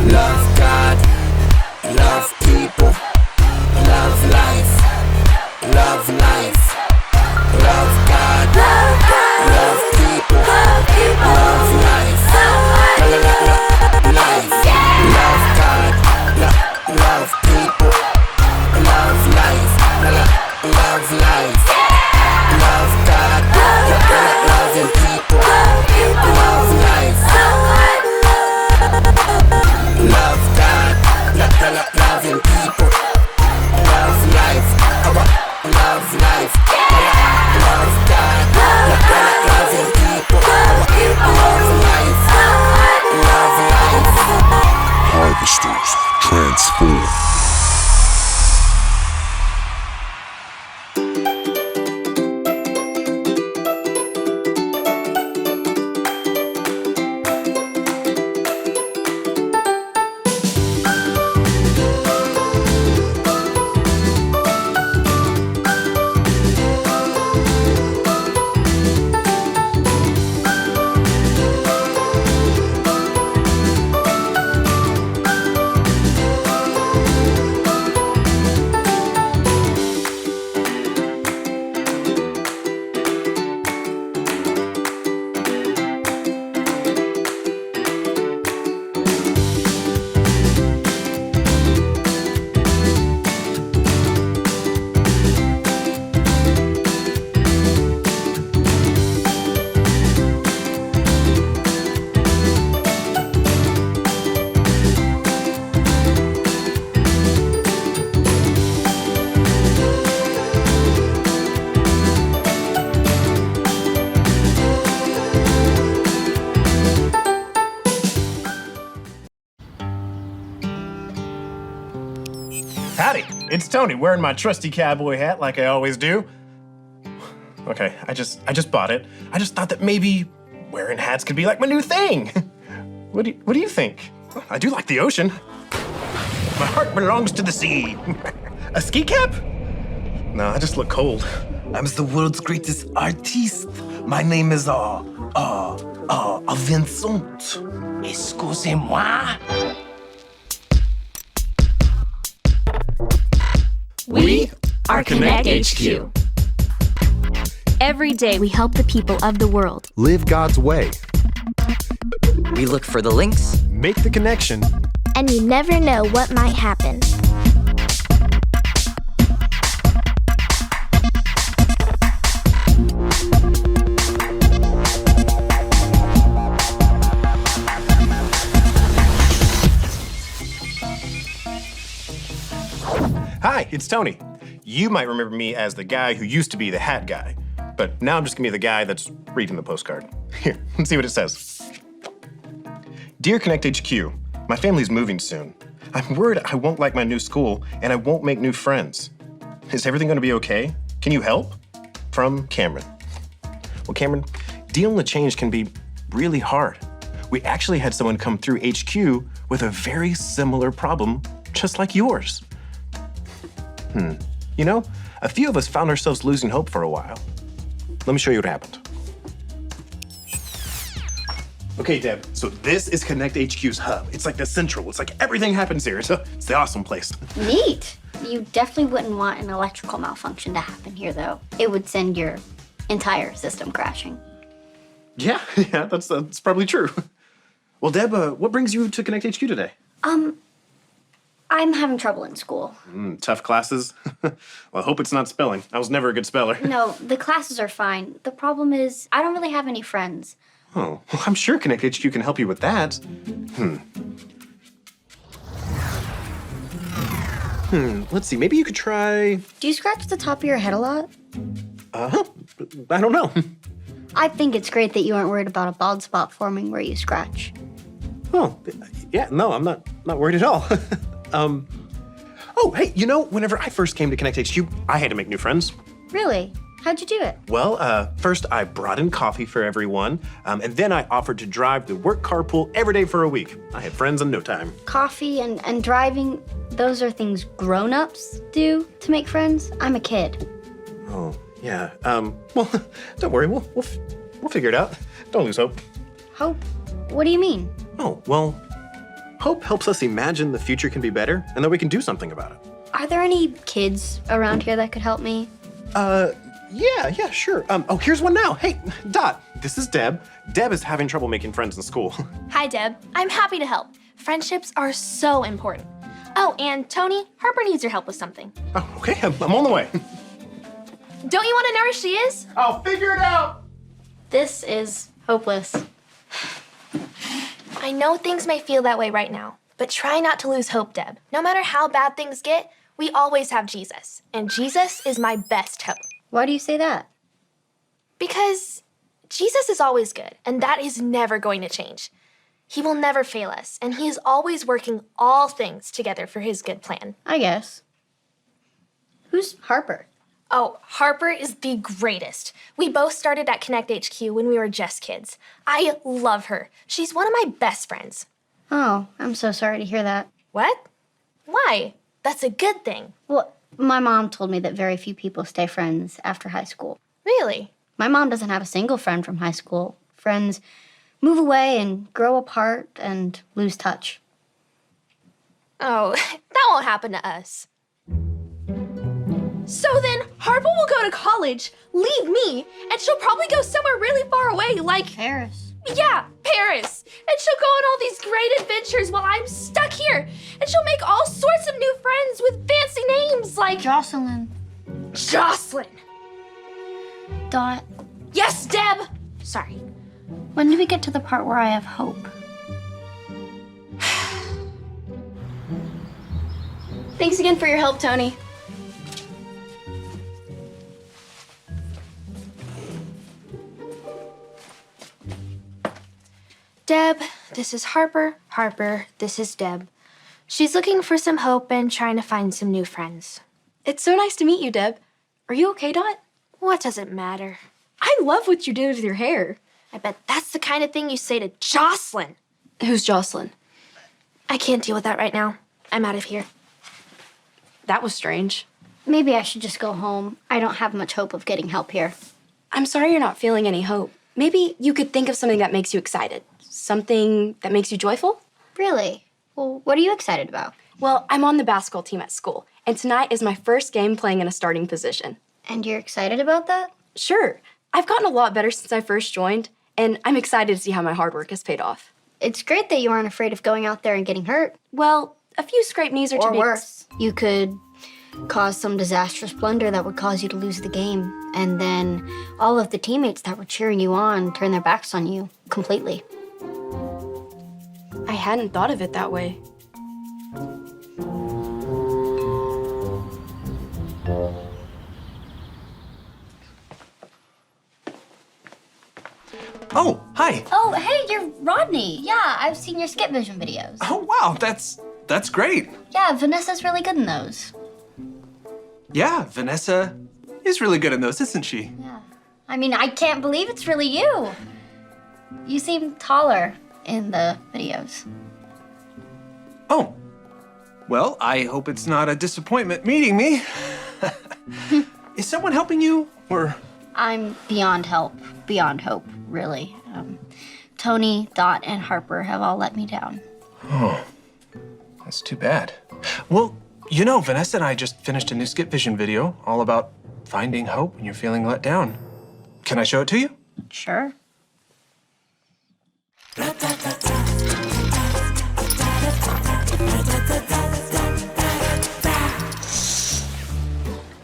Love God, love people, love life, love life. Love God, love people, love life, life. Love God, love people, love life, love life. Love God, loving people, love life. Love God, loving people, love life, love life. Love God, loving people, love life, love life. Harvesters transform. Howdy, it's Tony, wearing my trusty cowboy hat like I always do. Okay, I just bought it. I just thought that maybe wearing hats could be like my new thing. What do you think? I do like the ocean. My heart belongs to the sea. A ski cap? No, I just look cold. I'm the world's greatest artist. My name is Vincent. Excusez-moi. We are Connect HQ. Every day we help the people of the world. Live God's way. We look for the links. Make the connection. And you never know what might happen. Hi, it's Tony. You might remember me as the guy who used to be the hat guy, but now I'm just gonna be the guy that's reading the postcard. Here, let's see what it says. Dear Connect HQ, my family's moving soon. I'm worried I won't like my new school and I won't make new friends. Is everything gonna be okay? Can you help? From Cameron. Well, Cameron, dealing with change can be really hard. We actually had someone come through HQ with a very similar problem, just like yours. You know, a few of us found ourselves losing hope for a while. Let me show you what happened. Okay, Deb, so this is Connect HQ's hub. It's like the central. It's like everything happens here. It's the awesome place. Neat. You definitely wouldn't want an electrical malfunction to happen here, though. It would send your entire system crashing. Yeah, that's probably true. Well, Deb, what brings you to Connect HQ today? I'm having trouble in school. Tough classes? Well, I hope it's not spelling. I was never a good speller. No, the classes are fine. The problem is I don't really have any friends. Oh, well, I'm sure Connect HQ can help you with that. Let's see, maybe you could try... Do you scratch the top of your head a lot? I don't know. I think it's great that you aren't worried about a bald spot forming where you scratch. Oh, yeah, no, I'm not worried at all. Oh, hey, you know, whenever I first came to Connect HQ, I had to make new friends. Really? How'd you do it? Well, first I brought in coffee for everyone, and then I offered to drive the work carpool every day for a week. I had friends in no time. Coffee and driving, those are things grown-ups do to make friends. I'm a kid. Oh, yeah. Well, don't worry, we'll figure it out. Don't lose hope. Hope? What do you mean? Oh, well, Hope helps us imagine the future can be better and that we can do something about it. Are there any kids around here that could help me? Yeah, sure. Oh, here's one now. Hey, Dot, this is Deb. Deb is having trouble making friends in school. Hi, Deb. I'm happy to help. Friendships are so important. Oh, and Tony, Harper needs your help with something. Oh, okay, I'm on the way. Don't you want to know where she is? I'll figure it out. This is hopeless. I know things may feel that way right now, but try not to lose hope, Deb. No matter how bad things get, we always have Jesus. And Jesus is my best hope. Why do you say that? Because Jesus is always good, and that is never going to change. He will never fail us, and he is always working all things together for his good plan. I guess. Who's Harper? Oh, Harper is the greatest. We both started at Connect HQ when we were just kids. I love her. She's one of my best friends. Oh, I'm so sorry to hear that. What? Why? That's a good thing. Well, my mom told me that very few people stay friends after high school. Really? My mom doesn't have a single friend from high school. Friends move away and grow apart and lose touch. Oh, that won't happen to us. So then, Harper will go to college, leave me, and she'll probably go somewhere really far away, like... Paris. Yeah, Paris. And she'll go on all these great adventures while I'm stuck here. And she'll make all sorts of new friends with fancy names like... Jocelyn. Jocelyn. Dot. Yes, Deb. Sorry. When do we get to the part where I have hope? Thanks again for your help, Tony. Deb, this is Harper. Harper, this is Deb. She's looking for some hope and trying to find some new friends. It's so nice to meet you, Deb. Are you okay, Dot? What does it matter? I love what you did with your hair. I bet that's the kind of thing you say to Jocelyn. Who's Jocelyn? I can't deal with that right now. I'm out of here. That was strange. Maybe I should just go home. I don't have much hope of getting help here. I'm sorry you're not feeling any hope. Maybe you could think of something that makes you excited. Something that makes you joyful? Really? Well, what are you excited about? Well, I'm on the basketball team at school, and tonight is my first game playing in a starting position. And you're excited about that? Sure. I've gotten a lot better since I first joined, and I'm excited to see how my hard work has paid off. It's great that you aren't afraid of going out there and getting hurt. Well, a few scraped knees are to Or be worse. You could cause some disastrous blunder that would cause you to lose the game. And then all of the teammates that were cheering you on turn their backs on you completely. I hadn't thought of it that way. Oh, hi. Oh, hey, you're Rodney. Yeah, I've seen your Skip Vision videos. Oh, wow, that's great. Yeah, Vanessa's really good in those. Yeah, Vanessa is really good in those, isn't she? Yeah. I mean, I can't believe it's really you. You seem taller in the videos. Oh, well, I hope it's not a disappointment meeting me. Is someone helping you, or? I'm beyond help, beyond hope, really. Tony, Dot, and Harper have all let me down. Oh, that's too bad. Well, you know, Vanessa and I just finished a new Skip Vision video all about finding hope when you're feeling let down. Can I show it to you? Sure.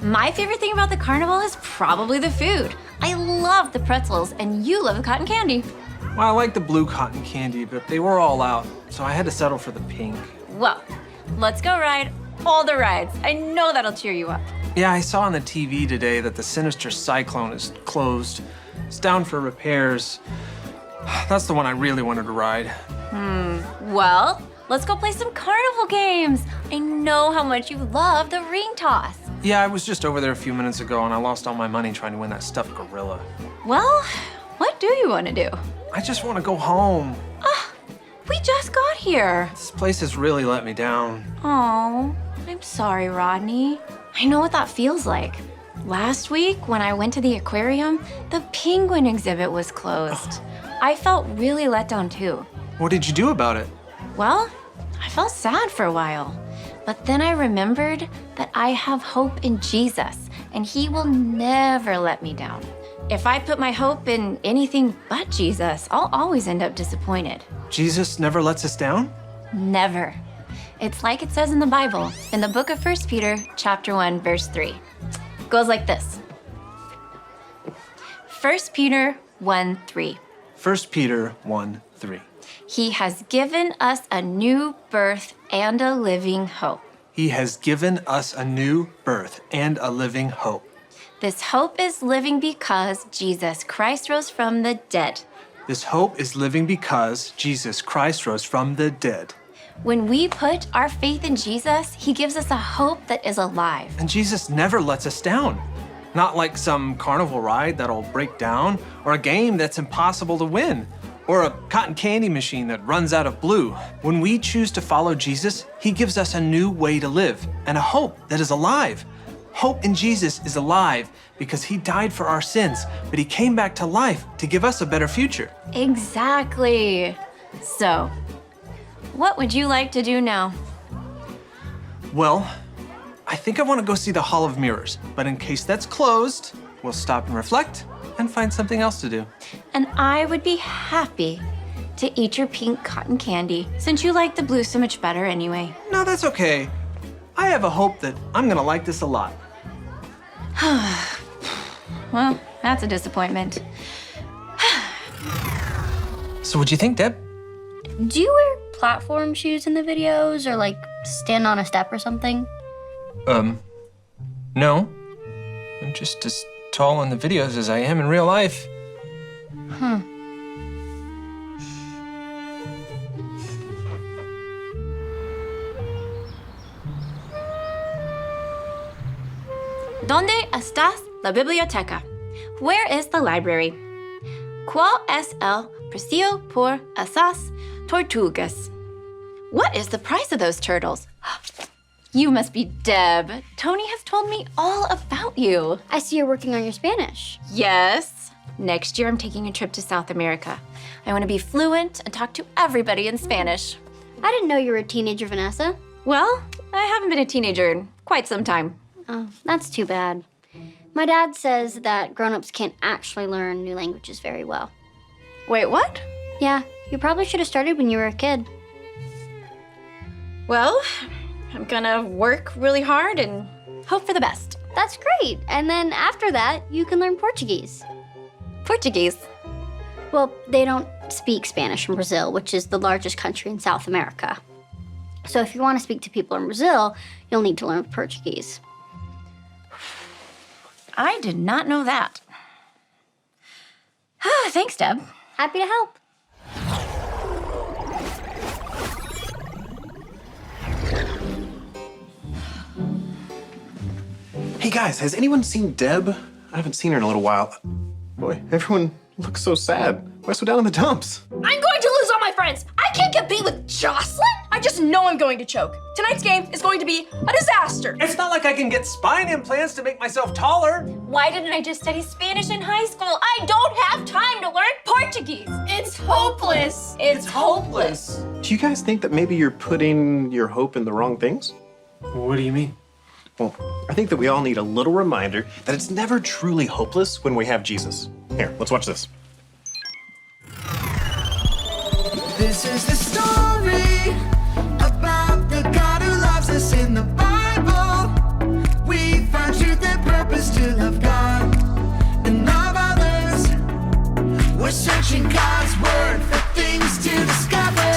My favorite thing about the carnival is probably the food. I love the pretzels, and you love the cotton candy. Well, I like the blue cotton candy, but they were all out, so I had to settle for the pink. Well, let's go ride all the rides. I know that'll cheer you up. Yeah, I saw on the TV today that the Sinister Cyclone is closed. It's down for repairs. That's the one I really wanted to ride. Well, let's go play some carnival games. I know how much you love the ring toss. Yeah, I was just over there a few minutes ago and I lost all my money trying to win that stuffed gorilla. Well, what do you want to do? I just want to go home. We just got here. This place has really let me down. Oh, I'm sorry, Rodney. I know what that feels like. Last week, when I went to the aquarium, the penguin exhibit was closed. I felt really let down, too. What did you do about it? Well, I felt sad for a while. But then I remembered that I have hope in Jesus, and he will never let me down. If I put my hope in anything but Jesus, I'll always end up disappointed. Jesus never lets us down? Never. It's like it says in the Bible, in the book of 1 Peter, chapter 1, verse 3. It goes like this. 1 Peter 1:3. 1 Peter 1:3. He has given us a new birth and a living hope. He has given us a new birth and a living hope. This hope is living because Jesus Christ rose from the dead. This hope is living because Jesus Christ rose from the dead. When we put our faith in Jesus, he gives us a hope that is alive. And Jesus never lets us down. Not like some carnival ride that'll break down, or a game that's impossible to win, or a cotton candy machine that runs out of blue. When we choose to follow Jesus, he gives us a new way to live and a hope that is alive. Hope in Jesus is alive because he died for our sins, but he came back to life to give us a better future. Exactly. So, what would you like to do now? Well, I think I want to go see the Hall of Mirrors, but in case that's closed, we'll stop and reflect and find something else to do. And I would be happy to eat your pink cotton candy, since you like the blue so much better anyway. No, that's okay. I have a hope that I'm gonna like this a lot. Well, that's a disappointment. So what'd you think, Deb? Do you wear platform shoes in the videos or like stand on a step or something? No. I'm just as tall in the videos as I am in real life. ¿Dónde está la biblioteca? Where is the library? ¿Cuál es el precio por esas tortugas? What is the price of those turtles? You must be Deb. Tony has told me all about you. I see you're working on your Spanish. Yes. Next year, I'm taking a trip to South America. I want to be fluent and talk to everybody in Spanish. I didn't know you were a teenager, Vanessa. Well, I haven't been a teenager in quite some time. Oh, that's too bad. My dad says that grown-ups can't actually learn new languages very well. Wait, what? Yeah, you probably should have started when you were a kid. Well, I'm gonna work really hard and hope for the best. That's great. And then after that, you can learn Portuguese. Portuguese? Well, they don't speak Spanish in Brazil, which is the largest country in South America. So if you want to speak to people in Brazil, you'll need to learn Portuguese. I did not know that. Thanks, Deb. Happy to help. Hey guys, has anyone seen Deb? I haven't seen her in a little while. Boy, everyone looks so sad. Why so down in the dumps? I'm going to lose all my friends. I can't compete with Jocelyn. I just know I'm going to choke. Tonight's game is going to be a disaster. It's not like I can get spine implants to make myself taller. Why didn't I just study Spanish in high school? I don't have time to learn Portuguese. It's hopeless. It's hopeless. Do you guys think that maybe you're putting your hope in the wrong things? What do you mean? Well, I think that we all need a little reminder that it's never truly hopeless when we have Jesus. Here, let's watch this. This is the story about the God who loves us in the Bible. We find truth and purpose to love God and love others. We're searching God's word for things to discover.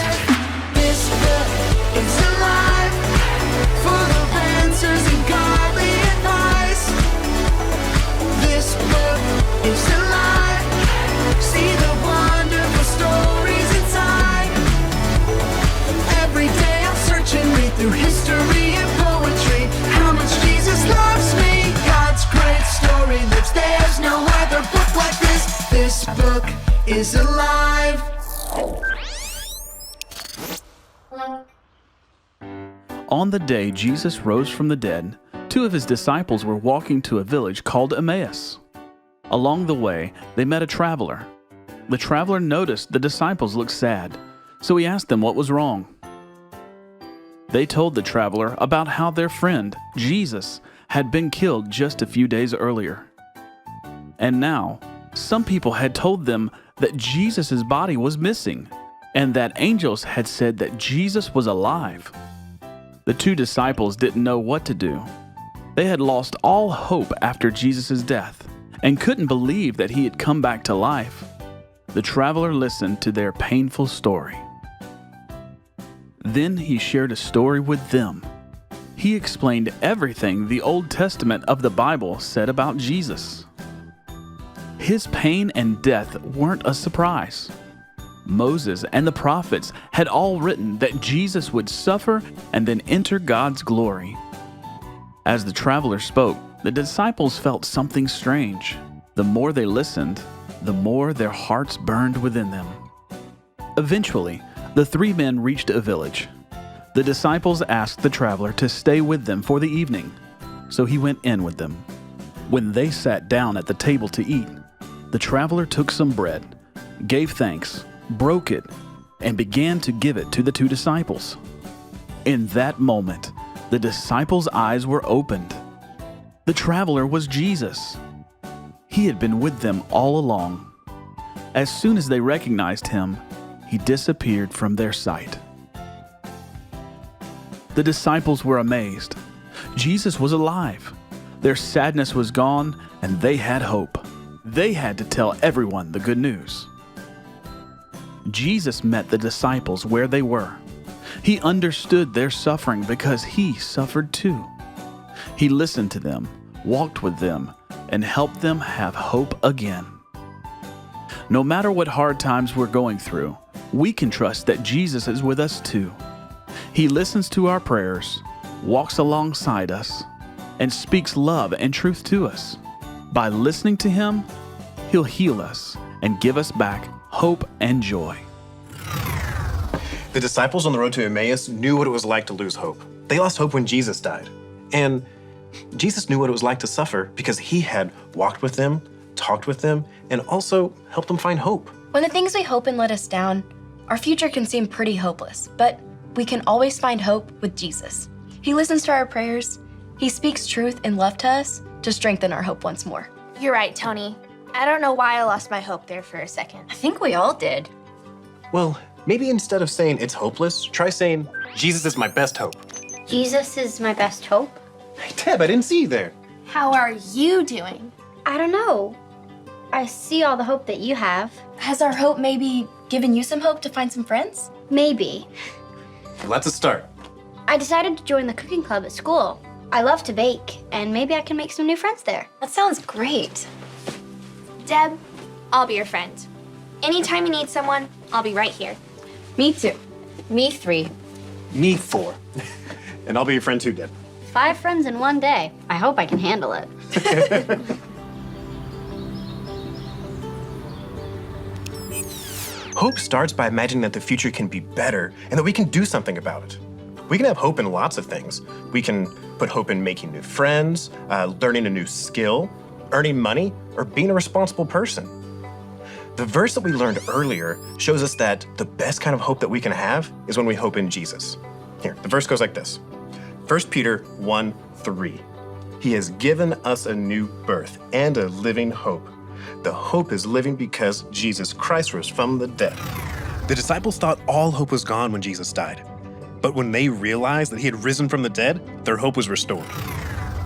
This book is alive, full of answers and godly advice. This book is alive. See the wonderful stories inside. Every day I'm searching, read through history and poetry. How much Jesus loves me. God's great story lives. There's no other book like this. This book is alive. On the day Jesus rose from the dead, 2 of his disciples were walking to a village called Emmaus. Along the way, they met a traveler. The traveler noticed the disciples looked sad, so he asked them what was wrong. They told the traveler about how their friend, Jesus, had been killed just a few days earlier. And now, some people had told them that Jesus' body was missing, and that angels had said that Jesus was alive. The two disciples didn't know what to do. They had lost all hope after Jesus' death, and couldn't believe that he had come back to life. The traveler listened to their painful story. Then he shared a story with them. He explained everything the Old Testament of the Bible said about Jesus. His pain and death weren't a surprise. Moses and the prophets had all written that Jesus would suffer and then enter God's glory. As the traveler spoke, the disciples felt something strange. The more they listened, the more their hearts burned within them. Eventually, the three men reached a village. The disciples asked the traveler to stay with them for the evening, so he went in with them. When they sat down at the table to eat, the traveler took some bread, gave thanks, broke it, and began to give it to the two disciples. In that moment, the disciples' eyes were opened. The traveler was Jesus. He had been with them all along. As soon as they recognized him, he disappeared from their sight. The disciples were amazed. Jesus was alive. Their sadness was gone, and they had hope. They had to tell everyone the good news. Jesus met the disciples where they were. He understood their suffering because he suffered too. He listened to them, walked with them, and helped them have hope again. No matter what hard times we're going through, we can trust that Jesus is with us too. He listens to our prayers, walks alongside us, and speaks love and truth to us. By listening to him, he'll heal us and give us back hope and joy. The disciples on the road to Emmaus knew what it was like to lose hope. They lost hope when Jesus died. And Jesus knew what it was like to suffer because he had walked with them, talked with them, and also helped them find hope. When the things we hope in let us down, our future can seem pretty hopeless, but we can always find hope with Jesus. He listens to our prayers. He speaks truth and love to us to strengthen our hope once more. You're right, Tony. I don't know why I lost my hope there for a second. I think we all did. Well, maybe instead of saying it's hopeless, try saying, Jesus is my best hope. Jesus is my best hope? Hey, Deb, I didn't see you there. How are you doing? I don't know. I see all the hope that you have. Has our hope maybe given you some hope to find some friends? Maybe. Well, that's a start. I decided to join the cooking club at school. I love to bake, and maybe I can make some new friends there. That sounds great. Deb, I'll be your friend. Anytime you need someone, I'll be right here. Me too. Me 3. Me 4. And I'll be your friend too, Deb. 5 friends in one day. I hope I can handle it. Hope starts by imagining that the future can be better and that we can do something about it. We can have hope in lots of things. We can put hope in making new friends, learning a new skill, earning money, or being a responsible person. The verse that we learned earlier shows us that the best kind of hope that we can have is when we hope in Jesus. Here, the verse goes like this. 1 Peter 1:3. He has given us a new birth and a living hope. The hope is living because Jesus Christ rose from the dead. The disciples thought all hope was gone when Jesus died. But when they realized that he had risen from the dead, their hope was restored.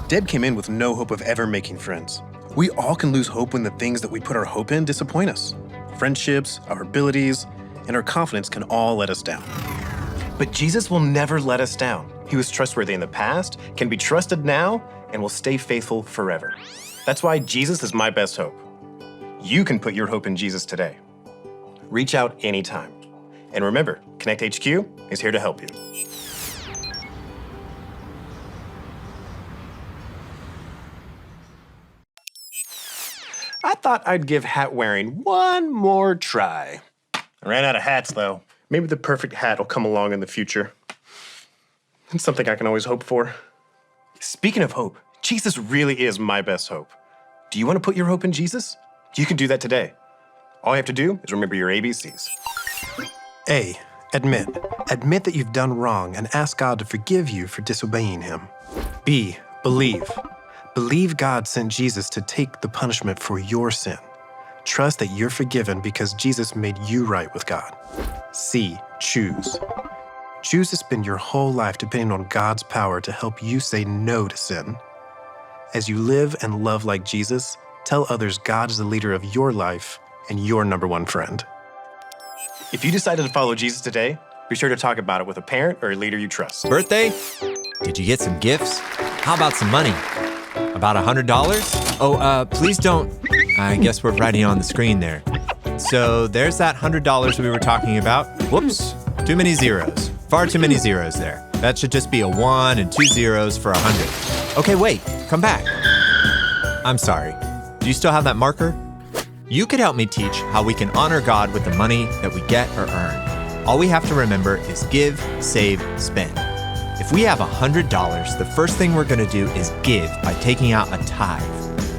Deb came in with no hope of ever making friends. We all can lose hope when the things that we put our hope in disappoint us. Friendships, our abilities, and our confidence can all let us down. But Jesus will never let us down. He was trustworthy in the past, can be trusted now, and will stay faithful forever. That's why Jesus is my best hope. You can put your hope in Jesus today. Reach out anytime. And remember, Connect HQ is here to help you. I thought I'd give hat wearing one more try. I ran out of hats, though. Maybe the perfect hat will come along in the future. It's something I can always hope for. Speaking of hope, Jesus really is my best hope. Do you want to put your hope in Jesus? You can do that today. All you have to do is remember your ABCs. A, Admit. Admit that you've done wrong and ask God to forgive you for disobeying Him. B. Believe. Believe God sent Jesus to take the punishment for your sin. Trust that you're forgiven because Jesus made you right with God. C. Choose. Choose to spend your whole life depending on God's power to help you say no to sin. As you live and love like Jesus, tell others God is the leader of your life and your number one friend. If you decided to follow Jesus today, be sure to talk about it with a parent or a leader you trust. Birthday? Did you get some gifts? How about some money? About $100? Oh, please don't. I guess we're writing on the screen there. So there's that $100 we were talking about. Whoops, too many zeros. Far too many zeros there. That should just be a 1 and 2 zeros for 100. Okay, wait, come back. I'm sorry. Do you still have that marker? You could help me teach how we can honor God with the money that we get or earn. All we have to remember is give, save, spend. If we have $100, the first thing we're going to do is give by taking out a tithe.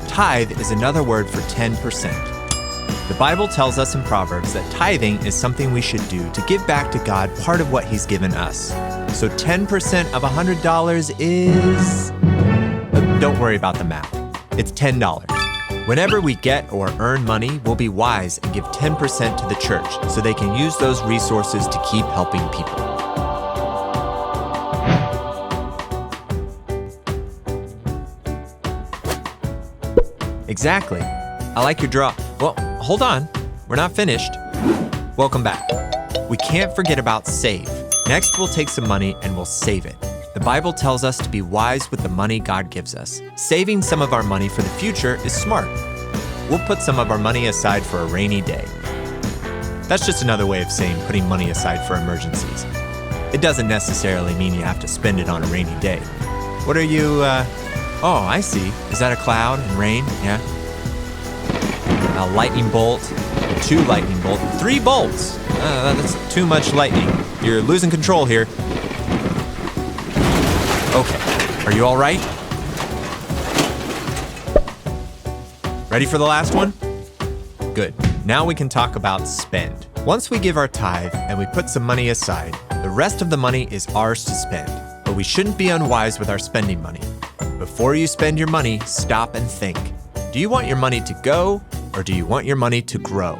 Tithe is another word for 10%. The Bible tells us in Proverbs that tithing is something we should do to give back to God part of what He's given us. So 10% of $100 is... Don't worry about the math. It's $10. Whenever we get or earn money, we'll be wise and give 10% to the church so they can use those resources to keep helping people. Exactly. I like your draw. Well, hold on. We're not finished. Welcome back. We can't forget about save. Next, we'll take some money and we'll save it. The Bible tells us to be wise with the money God gives us. Saving some of our money for the future is smart. We'll put some of our money aside for a rainy day. That's just another way of saying putting money aside for emergencies. It doesn't necessarily mean you have to spend it on a rainy day. What are you, Oh, I see. Is that a cloud and rain? Yeah. A lightning bolt, 2 lightning bolts, 3 bolts. That's too much lightning. You're losing control here. Okay, are you all right? Ready for the last one? Good. Now we can talk about spend. Once we give our tithe and we put some money aside, the rest of the money is ours to spend. But we shouldn't be unwise with our spending money. Before you spend your money, stop and think. Do you want your money to go, or do you want your money to grow?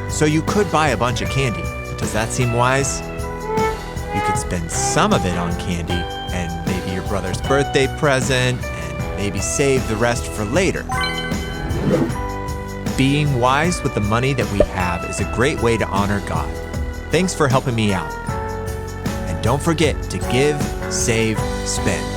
So you could buy a bunch of candy. Does that seem wise? You could spend some of it on candy, and maybe your brother's birthday present, and maybe save the rest for later. Being wise with the money that we have is a great way to honor God. Thanks for helping me out. And don't forget to give, save, spend.